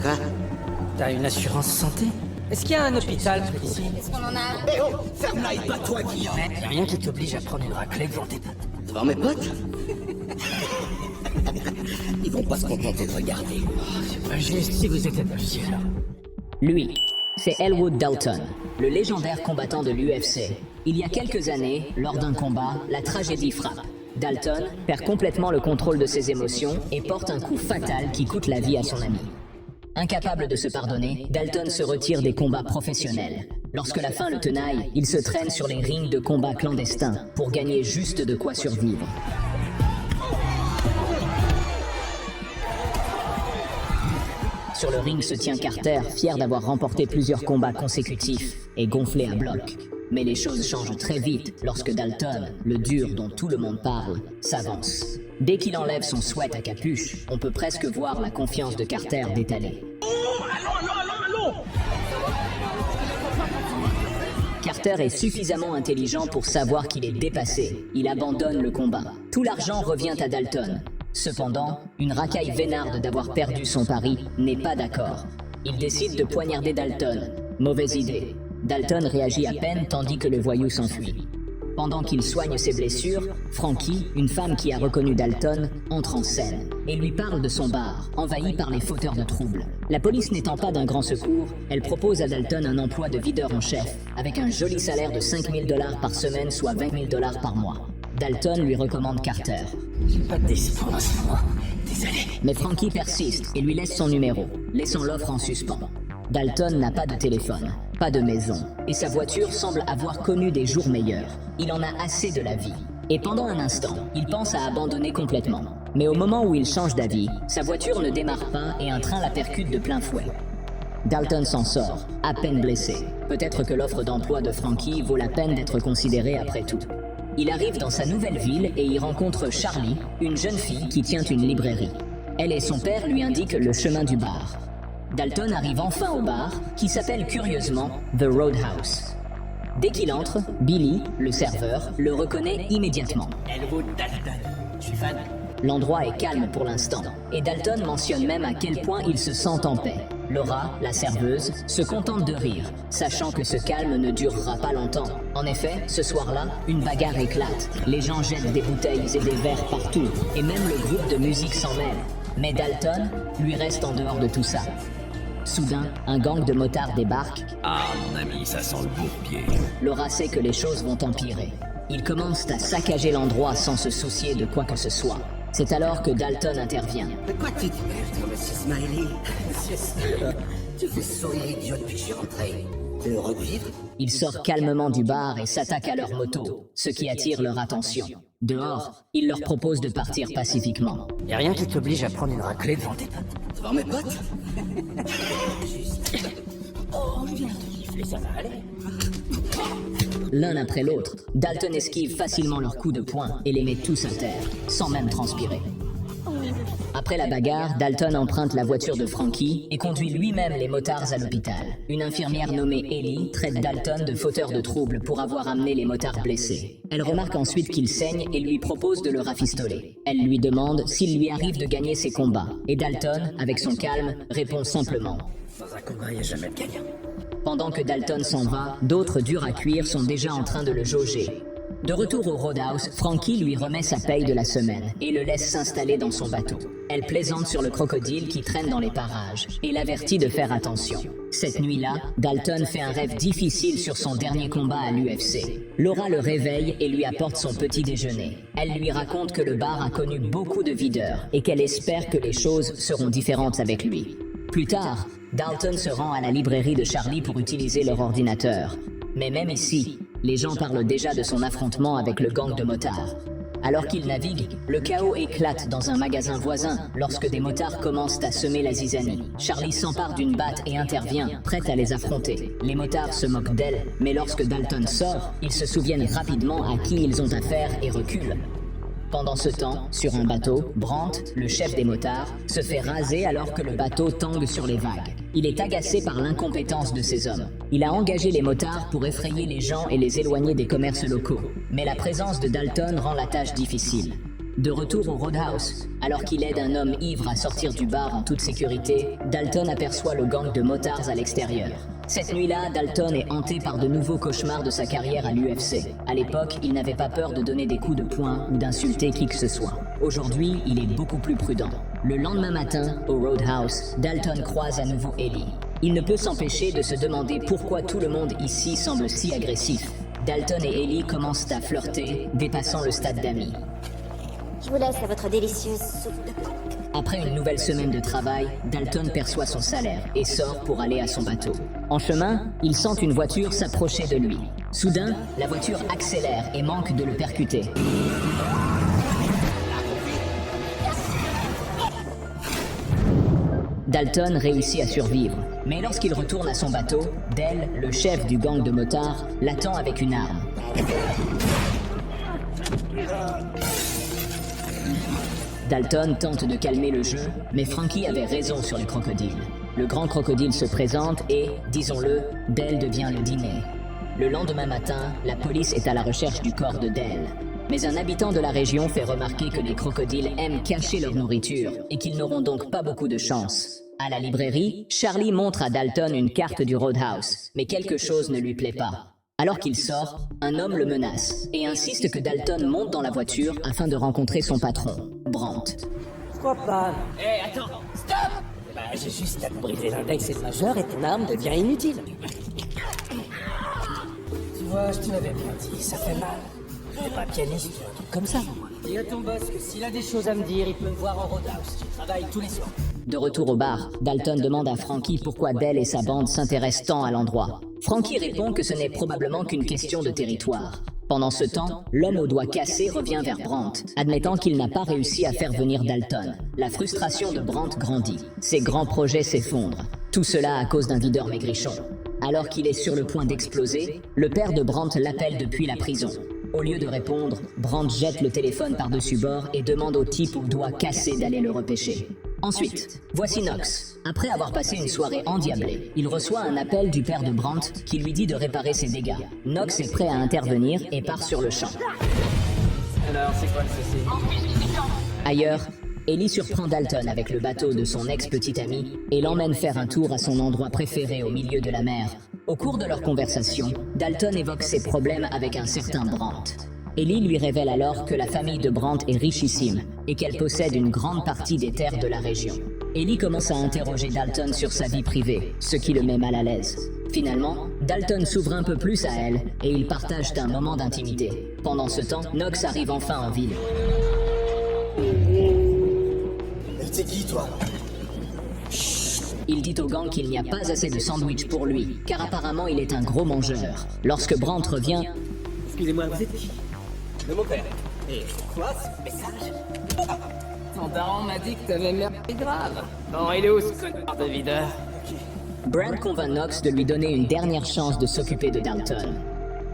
Quoi? T'as une assurance santé? Est-ce qu'il y a un hôpital près d'ici? Est-ce qu'on en a un? Eh oh! Ferme-la et bats-toi, Guillaume! Y'a rien qui t'oblige à prendre une raclée devant tes potes. Devant mes potes? Ils vont pas se contenter de regarder. C'est pas juste si vous étiez dans le ciel. Lui, c'est Elwood Dalton, le légendaire combattant de l'UFC. Il y a quelques années, lors d'un combat, la tragédie frappe. Dalton perd complètement le contrôle de ses émotions et porte un coup fatal qui coûte la vie à son ami. Incapable de se pardonner, Dalton se retire des combats professionnels. Lorsque la faim le tenaille, il se traîne sur les rings de combats clandestins pour gagner juste de quoi survivre. Sur le ring se tient Carter, fier d'avoir remporté plusieurs combats consécutifs et gonflé à bloc. Mais les choses changent très vite lorsque Dalton, le dur dont tout le monde parle, s'avance. Dès qu'il enlève son sweat à capuche, on peut presque voir la confiance de Carter détaler. Carter est suffisamment intelligent pour savoir qu'il est dépassé. Il abandonne le combat. Tout l'argent revient à Dalton. Cependant, une racaille vénarde d'avoir perdu son pari n'est pas d'accord. Il décide de poignarder Dalton. Mauvaise idée. Dalton réagit à peine tandis que le voyou s'enfuit. Pendant qu'il soigne ses blessures, Frankie, une femme qui a reconnu Dalton, entre en scène et lui parle de son bar, envahi par les fauteurs de troubles. La police n'étant pas d'un grand secours, elle propose à Dalton un emploi de videur en chef, avec un joli salaire de 5 000 $ par semaine, soit 20 000 $ par mois. Dalton lui recommande Carter. J'ai pas d'espoir en ce moment. Désolé. Mais Frankie persiste et lui laisse son numéro, laissant l'offre en suspens. Dalton n'a pas de téléphone, pas de maison, et sa voiture semble avoir connu des jours meilleurs. Il en a assez de la vie. Et pendant un instant, il pense à abandonner complètement. Mais au moment où il change d'avis, sa voiture ne démarre pas et un train la percute de plein fouet. Dalton s'en sort, à peine blessé. Peut-être que l'offre d'emploi de Frankie vaut la peine d'être considérée après tout. Il arrive dans sa nouvelle ville et y rencontre Charlie, une jeune fille qui tient une librairie. Elle et son père lui indiquent le chemin du bar. Dalton arrive enfin au bar, qui s'appelle curieusement The Roadhouse. Dès qu'il entre, Billy, le serveur, le reconnaît immédiatement. Elwood Dalton. Je suis fan. L'endroit est calme pour l'instant, et Dalton mentionne même à quel point il se sent en paix. Laura, la serveuse, se contente de rire, sachant que ce calme ne durera pas longtemps. En effet, ce soir-là, une bagarre éclate. Les gens jettent des bouteilles et des verres partout, et même le groupe de musique s'en mêle. Mais Dalton, lui, reste en dehors de tout ça. Soudain, un gang de motards débarque. Ah, mon ami, ça sent le bourbier. Laura sait que les choses vont empirer. Ils commencent à saccager l'endroit sans se soucier de quoi que ce soit. C'est alors que Dalton intervient. De quoi tu te mêles, Monsieur Smiley? Tu fais sourire idiot depuis que je suis rentré. T'es heureux de vivre? Il sort calmement du bar et s'attaque à leur moto, ce qui attire leur attention. Dehors, il leur propose de partir pacifiquement. Y'a rien qui t'oblige à prendre une raclée devant tes potes. Devant mes potes? Oh, je viens de gifler, ça va aller. L'un après l'autre, Dalton esquive facilement leurs coups de poing et les met tous à terre, sans même transpirer. Après la bagarre, Dalton emprunte la voiture de Frankie et conduit lui-même les motards à l'hôpital. Une infirmière nommée Ellie traite Dalton de fauteur de troubles pour avoir amené les motards blessés. Elle remarque ensuite qu'il saigne et lui propose de le rafistoler. Elle lui demande s'il lui arrive de gagner ses combats. Et Dalton, avec son calme, répond simplement. Dans un combat, y'a jamais de gagnant. Pendant que Dalton s'en va, d'autres durs à cuire sont déjà en train de le jauger. De retour au Roadhouse, Frankie lui remet sa paye de la semaine et le laisse s'installer dans son bateau. Elle plaisante sur le crocodile qui traîne dans les parages et l'avertit de faire attention. Cette nuit-là, Dalton fait un rêve difficile sur son dernier combat à l'UFC. Laura le réveille et lui apporte son petit déjeuner. Elle lui raconte que le bar a connu beaucoup de videurs et qu'elle espère que les choses seront différentes avec lui. Plus tard, Dalton se rend à la librairie de Charlie pour utiliser leur ordinateur. Mais même ici, les gens parlent déjà de son affrontement avec le gang de motards. Alors qu'il navigue, le chaos éclate dans un magasin voisin lorsque des motards commencent à semer la zizanie. Charlie s'empare d'une batte et intervient, prête à les affronter. Les motards se moquent d'elle, mais lorsque Dalton sort, ils se souviennent rapidement à qui ils ont affaire et reculent. Pendant ce temps, sur un bateau, Brandt, le chef des motards, se fait raser alors que le bateau tangue sur les vagues. Il est agacé par l'incompétence de ces hommes. Il a engagé les motards pour effrayer les gens et les éloigner des commerces locaux. Mais la présence de Dalton rend la tâche difficile. De retour au Roadhouse, alors qu'il aide un homme ivre à sortir du bar en toute sécurité, Dalton aperçoit le gang de motards à l'extérieur. Cette nuit-là, Dalton est hanté par de nouveaux cauchemars de sa carrière à l'UFC. À l'époque, il n'avait pas peur de donner des coups de poing ou d'insulter qui que ce soit. Aujourd'hui, il est beaucoup plus prudent. Le lendemain matin, au Roadhouse, Dalton croise à nouveau Ellie. Il ne peut s'empêcher de se demander pourquoi tout le monde ici semble si agressif. Dalton et Ellie commencent à flirter, dépassant le stade d'amis. Je vous laisse à votre délicieuse soupe de coq. Après une nouvelle semaine de travail, Dalton perçoit son salaire et sort pour aller à son bateau. En chemin, il sent une voiture s'approcher de lui. Soudain, la voiture accélère et manque de le percuter. Dalton réussit à survivre, mais lorsqu'il retourne à son bateau, Dell, le chef du gang de motards, l'attend avec une arme. Dalton tente de calmer le jeu, mais Frankie avait raison sur les crocodiles. Le grand crocodile se présente et, disons-le, Dell devient le dîner. Le lendemain matin, la police est à la recherche du corps de Dell. Mais un habitant de la région fait remarquer que les crocodiles aiment cacher leur nourriture et qu'ils n'auront donc pas beaucoup de chance. À la librairie, Charlie montre à Dalton une carte du Roadhouse, mais quelque chose ne lui plaît pas. Alors qu'il sort, un homme le menace et insiste que Dalton monte dans la voiture afin de rencontrer son patron, Brandt. Je crois pas. Hé, attends, stop! Bah, j'ai juste à te briser l'index et le majeur et ton arme devient inutile. Tu vois, je te l'avais bien dit, ça fait mal. Je suis pas pianiste ou un truc comme ça. Dis à ton boss que s'il a des choses à me dire, il peut me voir en Roadhouse. Je travaille tous les soirs. De retour au bar, Dalton demande à Frankie pourquoi Dell et sa bande s'intéressent tant à l'endroit. Frankie répond que ce n'est probablement qu'une question de territoire. Pendant ce temps, l'homme aux doigts cassés revient vers Brandt, admettant qu'il n'a pas réussi à faire venir Dalton. La frustration de Brandt grandit. Ses grands projets s'effondrent. Tout cela à cause d'un videur maigrichon. Alors qu'il est sur le point d'exploser, le père de Brandt l'appelle depuis la prison. Au lieu de répondre, Brandt jette le téléphone par-dessus bord et demande au type aux doigts cassés d'aller le repêcher. Ensuite, voici Knox. Après avoir passé une soirée endiablée, il reçoit un appel du père de Brandt qui lui dit de réparer ses dégâts. Knox est prêt à intervenir et part sur le champ. Alors, c'est quoi le souci? Ailleurs, Ellie surprend Dalton avec le bateau de son ex-petite amie et l'emmène faire un tour à son endroit préféré au milieu de la mer. Au cours de leur conversation, Dalton évoque ses problèmes avec un certain Brandt. Ellie lui révèle alors que la famille de Brandt est richissime et qu'elle possède une grande partie des terres de la région. Ellie commence à interroger Dalton sur sa vie privée, ce qui le met mal à l'aise. Finalement, Dalton s'ouvre un peu plus à elle et ils partagent un moment d'intimité. Pendant ce temps, Knox arrive enfin en ville. C'est qui, toi? Il dit au gang qu'il n'y a pas assez de sandwich pour lui, car apparemment il est un gros mangeur. Lorsque Brandt revient, Excusez-moi, vous êtes qui? De mon père. Et quoi, ce message? Ton daron m'a dit que t'avais l'air grave. Bon, il est où ce connard de videur? Brandt convainc Knox de lui donner une dernière chance de s'occuper de Dalton.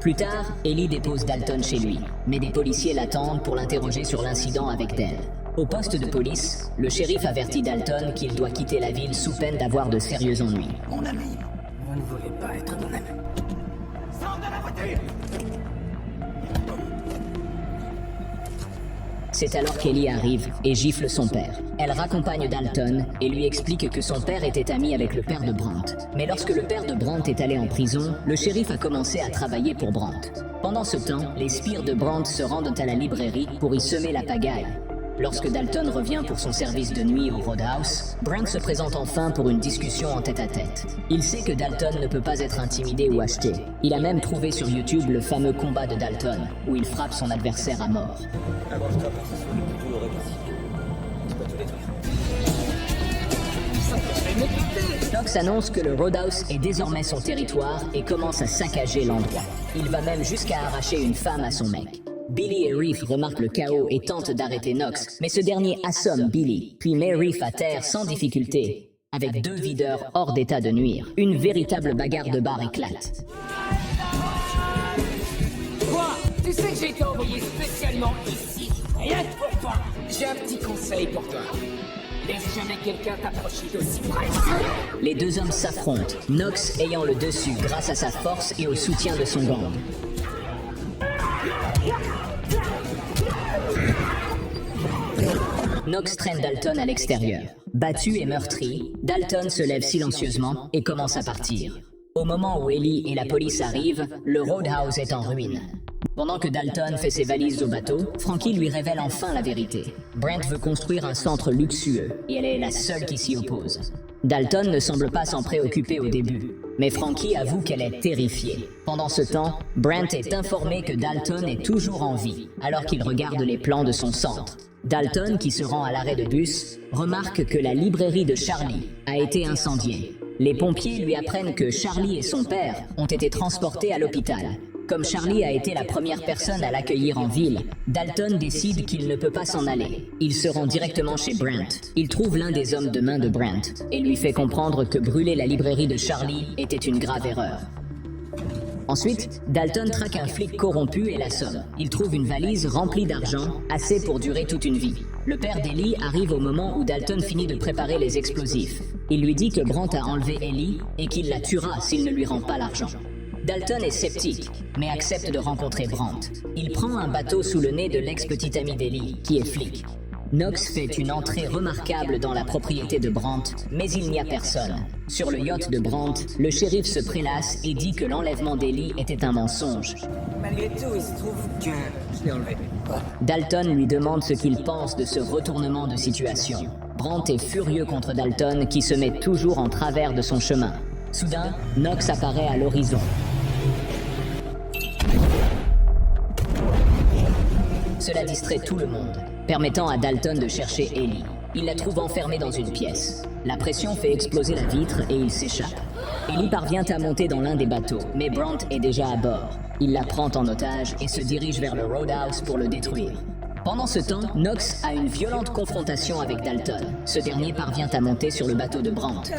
Plus tard, Ellie dépose Dalton chez lui, mais des policiers l'attendent pour l'interroger sur l'incident avec Dell. Au poste de police, le shérif avertit Dalton qu'il doit quitter la ville sous peine d'avoir de sérieux ennuis. Mon ami. Vous ne voulez pas être mon ami. Sors de la voiture! C'est alors qu'Ellie arrive et gifle son père. Elle raccompagne Dalton et lui explique que son père était ami avec le père de Brandt. Mais lorsque le père de Brandt est allé en prison, le shérif a commencé à travailler pour Brandt. Pendant ce temps, les sbires de Brandt se rendent à la librairie pour y semer la pagaille. Lorsque Dalton revient pour son service de nuit au Roadhouse, Brandt se présente enfin pour une discussion en tête-à-tête. Il sait que Dalton ne peut pas être intimidé ou acheté. Il a même trouvé sur YouTube le fameux combat de Dalton, où il frappe son adversaire à mort. Knox annonce que le Roadhouse est désormais son territoire et commence à saccager l'endroit. Il va même jusqu'à arracher une femme à son mec. Billy et Reef remarquent le chaos et tentent d'arrêter Knox, mais ce dernier assomme Billy, puis met Reef à terre sans difficulté. Avec deux videurs hors d'état de nuire, une véritable bagarre de bar éclate. Quoi? Tu sais que j'ai été envoyé spécialement ici, rien que pour toi. J'ai un petit conseil pour toi. Laisse jamais quelqu'un t'approcher d'aussi près. Les deux hommes s'affrontent, Knox ayant le dessus grâce à sa force et au soutien de son gang. Knox traîne Dalton à l'extérieur. Battu et meurtri, Dalton se lève silencieusement et commence à partir. Au moment où Ellie et la police arrivent, le Roadhouse est en ruine. Pendant que Dalton fait ses valises au bateau, Frankie lui révèle enfin la vérité. Brent veut construire un centre luxueux, et elle est la seule qui s'y oppose. Dalton ne semble pas s'en préoccuper au début, mais Frankie avoue qu'elle est terrifiée. Pendant ce temps, Brent est informé que Dalton est toujours en vie, alors qu'il regarde les plans de son centre. Dalton, qui se rend à l'arrêt de bus, remarque que la librairie de Charlie a été incendiée. Les pompiers lui apprennent que Charlie et son père ont été transportés à l'hôpital. Comme Charlie a été la première personne à l'accueillir en ville, Dalton décide qu'il ne peut pas s'en aller. Il se rend directement chez Brent. Il trouve l'un des hommes de main de Brent et lui fait comprendre que brûler la librairie de Charlie était une grave erreur. Ensuite, Dalton traque un flic corrompu et l'assomme. Il trouve une valise remplie d'argent, assez pour durer toute une vie. Le père d'Ellie arrive au moment où Dalton finit de préparer les explosifs. Il lui dit que Brent a enlevé Ellie et qu'il la tuera s'il ne lui rend pas l'argent. Dalton est sceptique, mais accepte de rencontrer Brent. Il prend un bateau sous le nez de l'ex-petite amie d'Ellie, qui est flic. Knox fait une entrée remarquable dans la propriété de Brent, mais il n'y a personne. Sur le yacht de Brent, le shérif se prélasse et dit que l'enlèvement d'Ellie était un mensonge. Malgré tout, il se trouve que je l'ai enlevé. Dalton lui demande ce qu'il pense de ce retournement de situation. Brent est furieux contre Dalton qui se met toujours en travers de son chemin. Soudain, Knox apparaît à l'horizon. Cela distrait tout le monde, permettant à Dalton de chercher Ellie. Il la trouve enfermée dans une pièce. La pression fait exploser la vitre et il s'échappe. Ellie parvient à monter dans l'un des bateaux, mais Brent est déjà à bord. Il la prend en otage et se dirige vers le Roadhouse pour le détruire. Pendant ce temps, Knox a une violente confrontation avec Dalton. Ce dernier parvient à monter sur le bateau de Brent.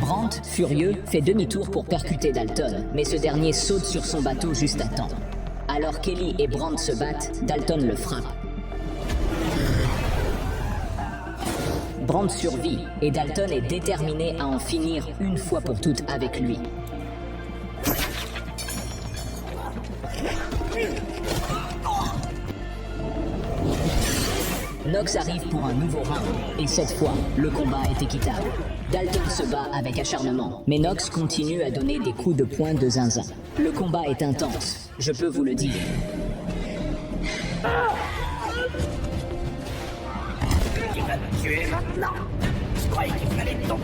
Brent, furieux, fait demi-tour pour percuter Dalton, mais ce dernier saute sur son bateau juste à temps. Alors qu'Ellie et Brent se battent, Dalton le frappe. Brent survit, et Dalton est déterminé à en finir une fois pour toutes avec lui. Knox arrive pour un nouveau round, et cette fois, le combat est équitable. Dalton se bat avec acharnement, mais Knox continue à donner des coups de poing de zinzin. Le combat est intense, je peux vous le dire. Tu vas me tuer maintenant? Je croyais qu'il fallait ton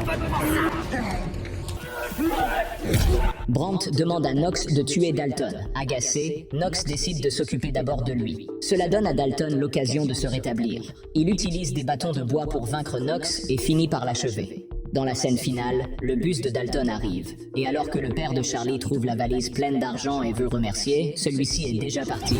Brent demande à Knox de tuer Dalton. Agacé, Knox décide de s'occuper d'abord de lui. Cela donne à Dalton l'occasion de se rétablir. Il utilise des bâtons de bois pour vaincre Knox et finit par l'achever. Dans la scène finale, le bus de Dalton arrive. Et alors que le père de Charlie trouve la valise pleine d'argent et veut remercier, celui-ci est déjà parti.